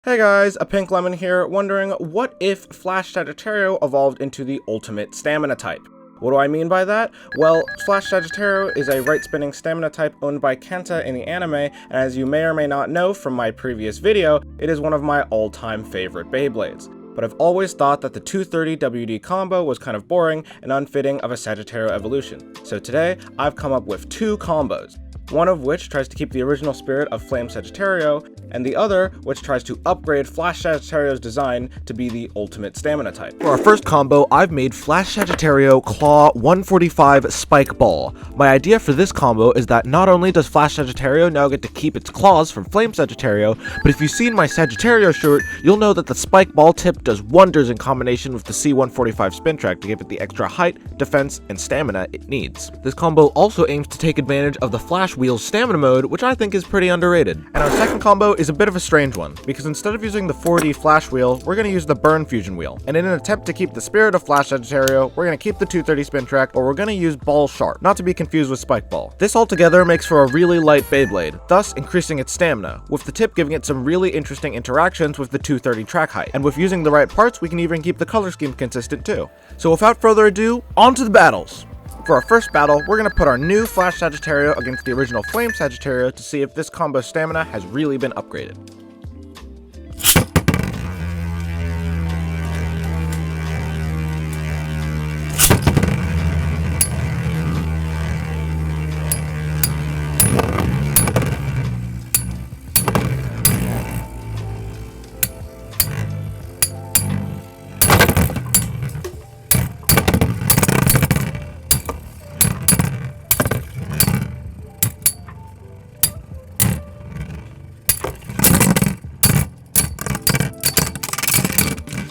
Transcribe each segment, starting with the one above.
Hey guys, a Pink Lemon here, wondering what if Flash Sagittario evolved into the ultimate stamina type? What do I mean by that? Well, Flash Sagittario is a right-spinning stamina type owned by Kenta in the anime, and as you may or may not know from my previous video, it is one of my all-time favorite Beyblades. But I've always thought that the 230 WD combo was kind of boring and unfitting of a Sagittario evolution. So today, I've come up with two combos. One of which tries to keep the original spirit of Flame Sagittario, and the other which tries to upgrade Flash Sagittario's design to be the ultimate stamina type. For our first combo, I've made Flash Sagittario Claw 145 Spike Ball. My idea for this combo is that not only does Flash Sagittario now get to keep its claws from Flame Sagittario, but if you've seen my Sagittario shirt, you'll know that the Spike Ball tip does wonders in combination with the C145 spin track to give it the extra height, defense, and stamina it needs. This combo also aims to take advantage of the Flash Wheel's stamina mode, which I think is pretty underrated. And our second combo is a bit of a strange one, because instead of using the 4D Flash Wheel, we're going to use the Burn Fusion Wheel. And in an attempt to keep the spirit of Flash Sagittario, we're going to keep the 230 spin track, or we're going to use Ball Sharp, not to be confused with Spike Ball. This altogether makes for a really light Beyblade, thus increasing its stamina, with the tip giving it some really interesting interactions with the 230 track height. And with using the right parts, we can even keep the color scheme consistent too. So without further ado, on to the battles! For our first battle, we're going to put our new Flash Sagittario against the original Flame Sagittario to see if this combo stamina has really been upgraded.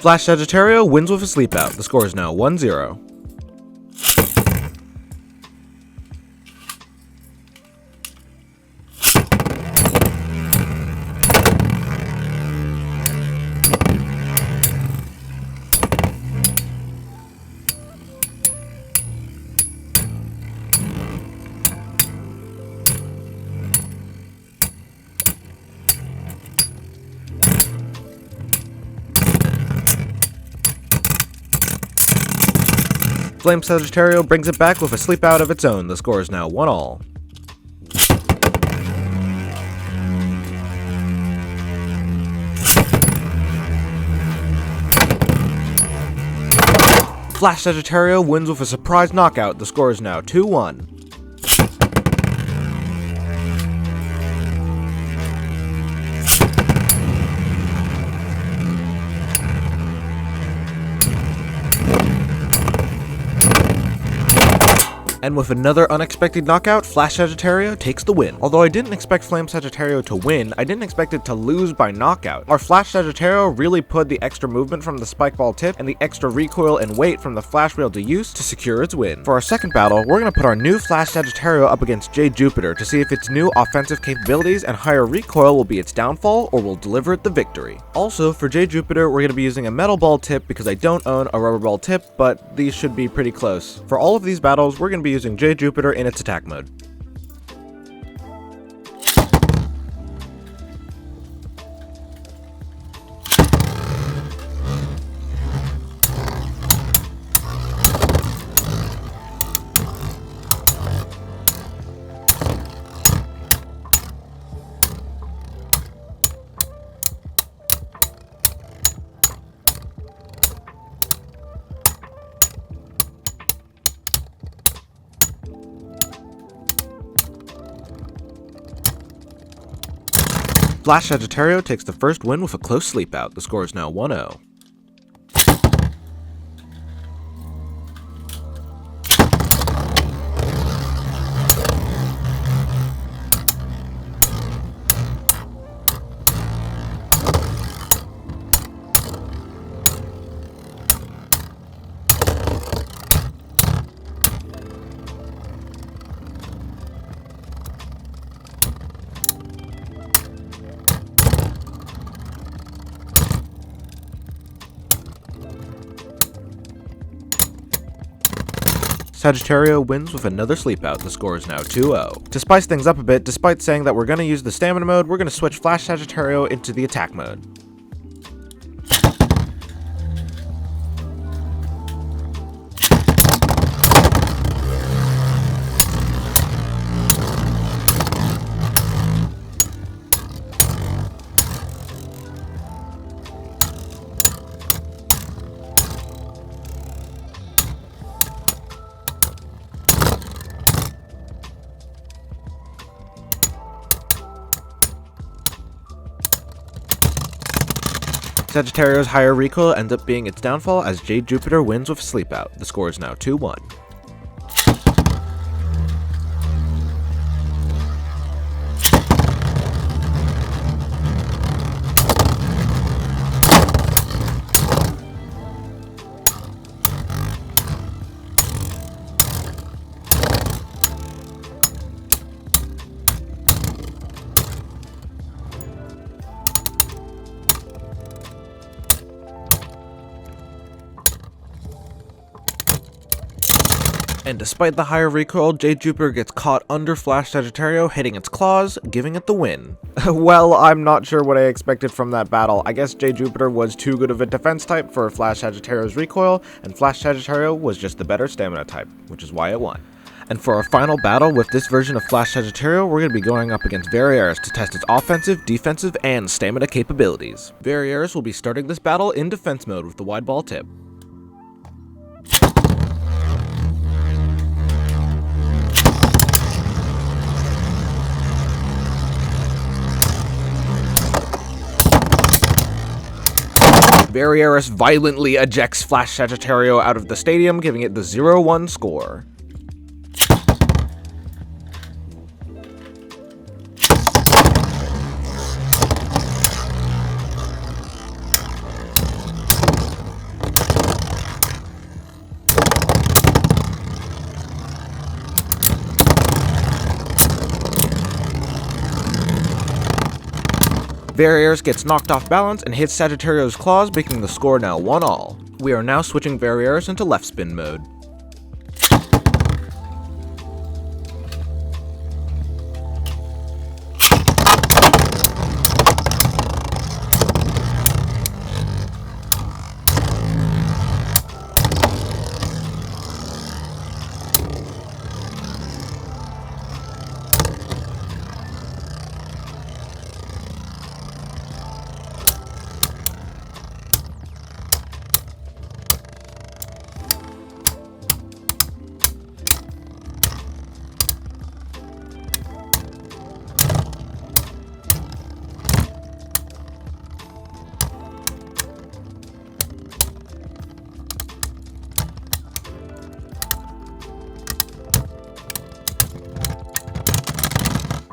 Flash Sagittario wins with a sleep out. The score is now 1-0. Flame Sagittario brings it back with a sleep out of its own. The score is now 1-all. Flash Sagittario wins with a surprise knockout. The score is now 2-1. And with another unexpected knockout, Flash Sagittario takes the win. Although I didn't expect Flame Sagittario to win, I didn't expect it to lose by knockout. Our Flash Sagittario really put the extra movement from the Spike Ball tip and the extra recoil and weight from the Flash Wheel to use to secure its win. For our second battle, we're going to put our new Flash Sagittario up against Jade Jupiter to see if its new offensive capabilities and higher recoil will be its downfall or will deliver it the victory. Also, for Jade Jupiter, we're going to be using a metal ball tip because I don't own a rubber ball tip, but these should be pretty close. For all of these battles, we're going to be using Jade Jupiter in its attack mode. Flash Sagittario takes the first win with a close sleep out. The score is now 1-0. Sagittario wins with another sleep out. The score is now 2-0. To spice things up a bit, despite saying that we're going to use the stamina mode, we're going to switch Flash Sagittario into the attack mode. Sagittarius' higher recoil ends up being its downfall as Jade Jupiter wins with Sleep Out. The score is now 2-1. And despite the higher recoil, Jade Jupiter gets caught under Flash Sagittario, hitting its claws, giving it the win. Well, I'm not sure what I expected from that battle. I guess Jade Jupiter was too good of a defense type for Flash Sagittario's recoil, and Flash Sagittario was just the better stamina type, which is why it won. And for our final battle with this version of Flash Sagittario, we're going to be going up against Variares to test its offensive, defensive, and stamina capabilities. Variares will be starting this battle in defense mode with the wide ball tip. Variares violently ejects Flash Sagittario out of the stadium, giving it the 0-1 score. Variares gets knocked off balance and hits Sagittario's claws, making the score now 1-all. We are now switching Variares into left spin mode.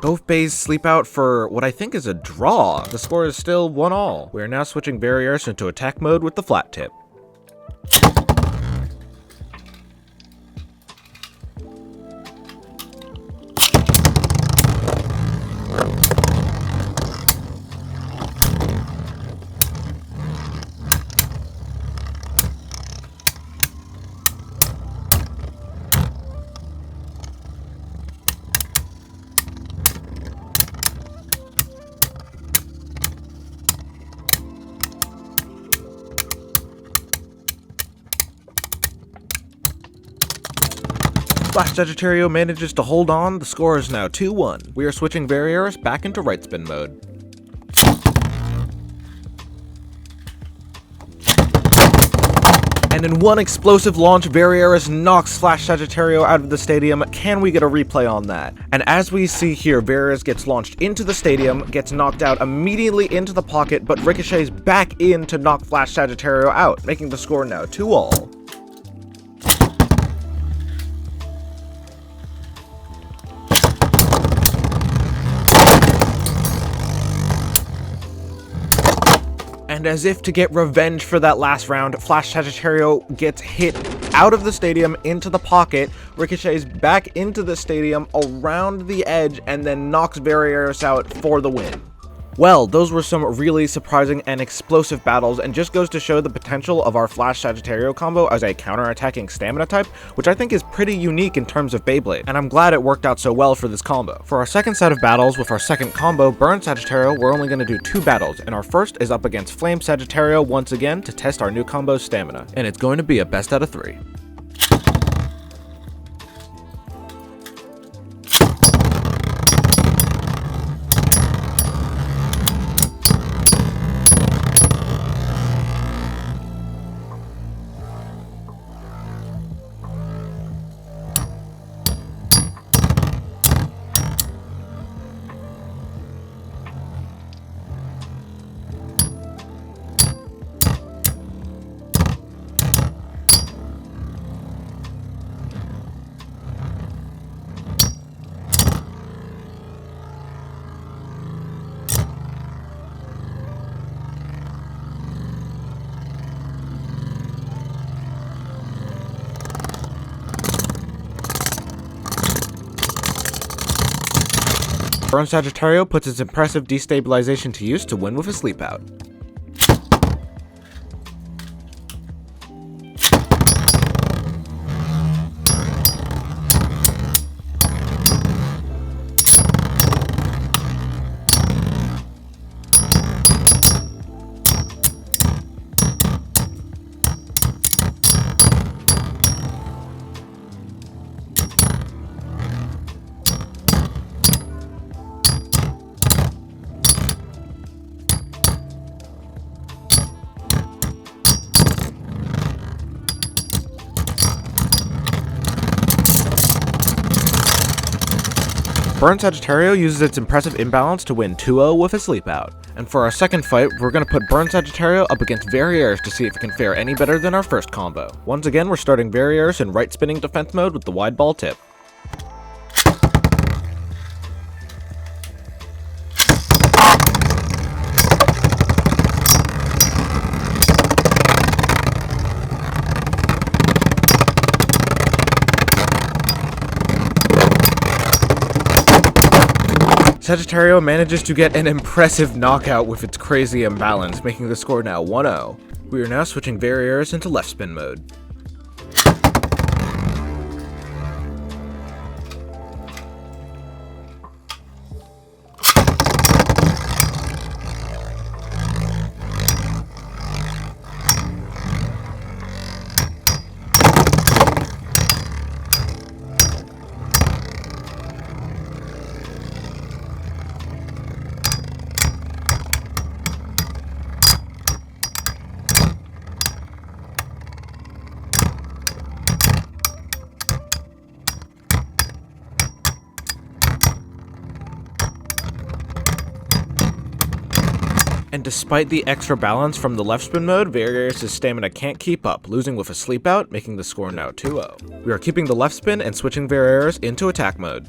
Both bays sleep out for what I think is a draw. The score is still 1-all. We are now switching Variares into attack mode with the flat tip. Flash Sagittario manages to hold on, the score is now 2-1. We are switching Variares back into right spin mode. And in one explosive launch, Variares knocks Flash Sagittario out of the stadium. Can we get a replay on that? And as we see here, Variares gets launched into the stadium, gets knocked out immediately into the pocket, but ricochets back in to knock Flash Sagittario out, making the score now 2-all. And as if to get revenge for that last round, Flash Sagittario gets hit out of the stadium into the pocket, ricochets back into the stadium around the edge, and then knocks Variares out for the win. Well, those were some really surprising and explosive battles, and just goes to show the potential of our Flash Sagittario combo as a counter-attacking stamina type, which I think is pretty unique in terms of Beyblade, and I'm glad it worked out so well for this combo. For our second set of battles with our second combo, Burn Sagittario, we're only going to do 2 battles, and our first is up against Flame Sagittario once again to test our new combo's stamina, and it's going to be a best out of 3. Burn Sagittario puts its impressive destabilization to use to win with a sleep out. Burn Sagittario uses its impressive imbalance to win 2-0 with a sleep out. And for our second fight, we're going to put Burn Sagittario up against Variares to see if it can fare any better than our first combo. Once again, we're starting Variares in right spinning defense mode with the wide ball tip. Sagittario manages to get an impressive knockout with its crazy imbalance, making the score now 1-0. We are now switching Variares into left spin mode. And despite the extra balance from the left spin mode, Variares' stamina can't keep up, losing with a sleep out, making the score now 2-0. We are keeping the left spin and switching Variares into attack mode.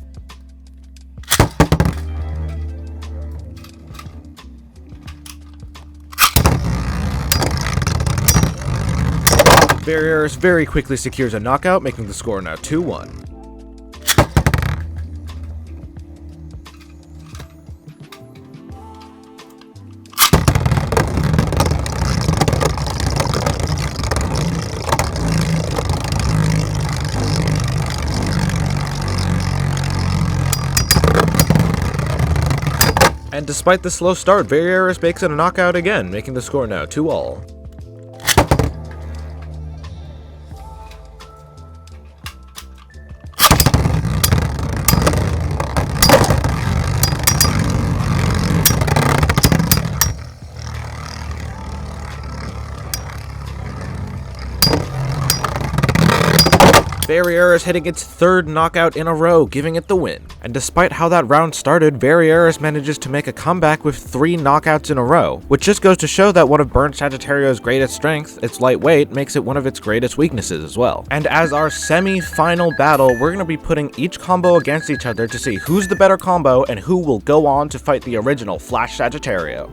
Variares very quickly secures a knockout, making the score now 2-1. And despite the slow start, Variares makes it a knockout again, making the score now 2-all. Variares hitting its third knockout in a row, giving it the win. And despite how that round started, Variares manages to make a comeback with 3 knockouts in a row, which just goes to show that one of Burn Sagittario's greatest strengths, its lightweight, makes it one of its greatest weaknesses as well. And as our semi-final battle, we're going to be putting each combo against each other to see who's the better combo and who will go on to fight the original Flash Sagittario.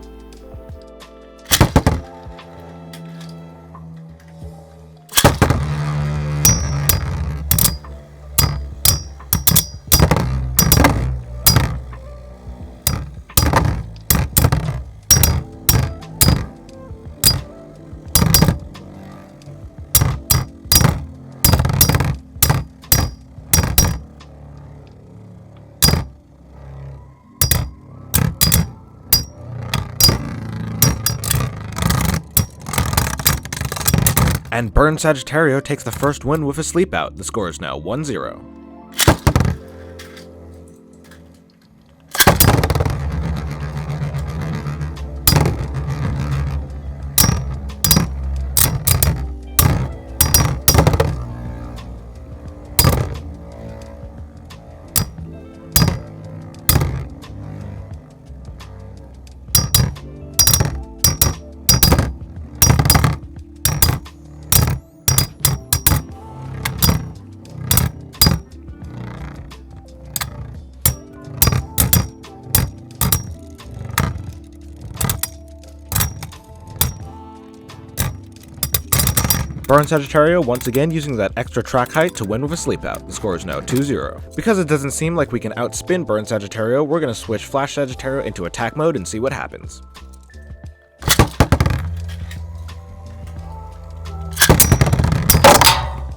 And Burn Sagittario takes the first win with a sleep out. The score is now 1-0. Burn Sagittario once again using that extra track height to win with a sleep out. The score is now 2-0. Because it doesn't seem like we can outspin Burn Sagittario, we're going to switch Flash Sagittario into attack mode and see what happens.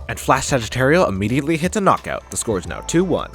And Flash Sagittario immediately hits a knockout. The score is now 2-1.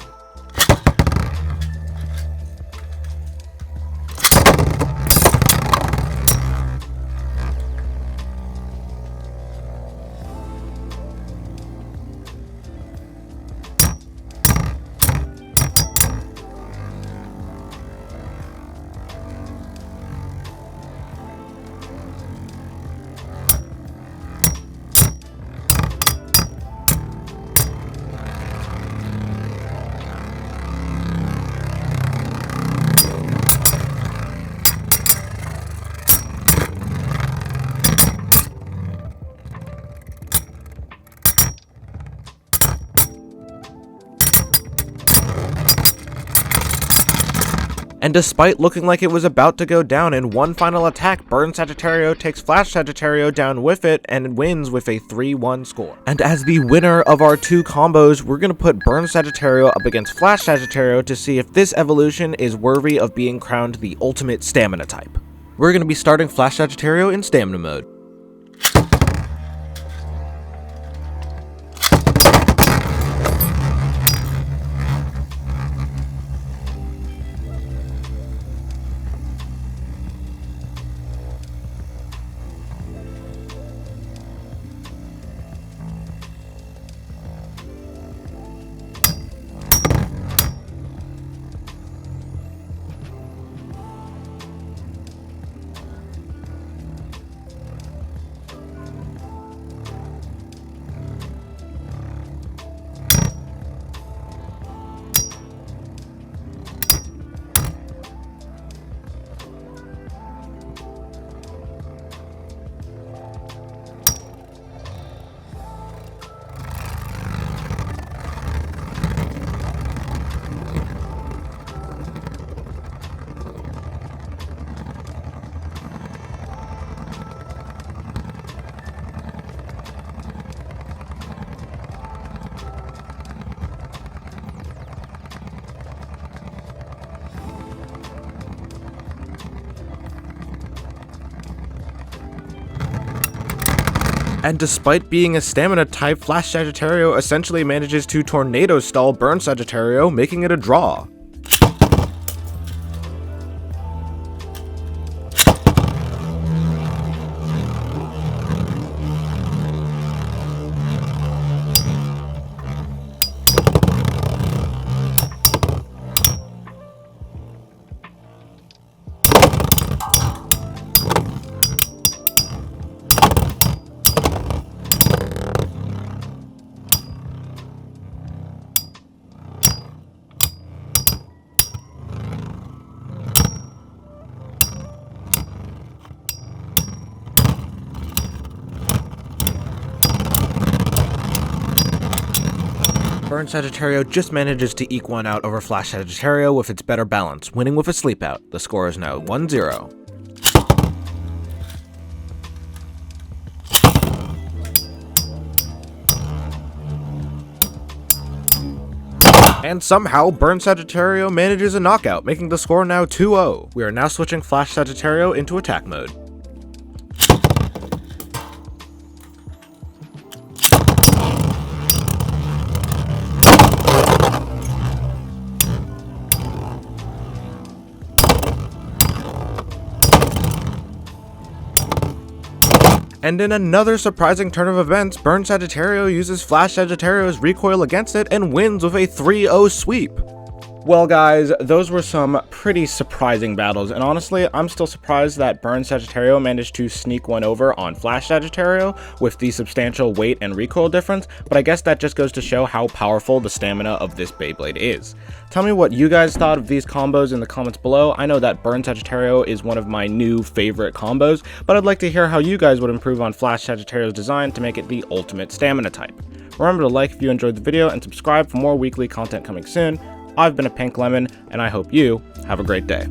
And despite looking like it was about to go down in one final attack, Burn Sagittario takes Flash Sagittario down with it and wins with a 3-1 score. And as the winner of our two combos, we're going to put Burn Sagittario up against Flash Sagittario to see if this evolution is worthy of being crowned the ultimate stamina type. We're going to be starting Flash Sagittario in stamina mode. And despite being a stamina type, Flash Sagittario essentially manages to tornado stall Burn Sagittario, making it a draw. Burn Sagittario just manages to eke one out over Flash Sagittario with its better balance, winning with a sleep out. The score is now 1-0. And somehow, Burn Sagittario manages a knockout, making the score now 2-0. We are now switching Flash Sagittario into attack mode. And in another surprising turn of events, Burn Sagittario uses Flash Sagittario's recoil against it and wins with a 3-0 sweep. Well guys, those were some pretty surprising battles, and honestly, I'm still surprised that Burn Sagittario managed to sneak one over on Flash Sagittario with the substantial weight and recoil difference, but I guess that just goes to show how powerful the stamina of this Beyblade is. Tell me what you guys thought of these combos in the comments below. I know that Burn Sagittario is one of my new favorite combos, but I'd like to hear how you guys would improve on Flash Sagittario's design to make it the ultimate stamina type. Remember to like if you enjoyed the video and subscribe for more weekly content coming soon. I've been a Pink Lemon, and I hope you have a great day.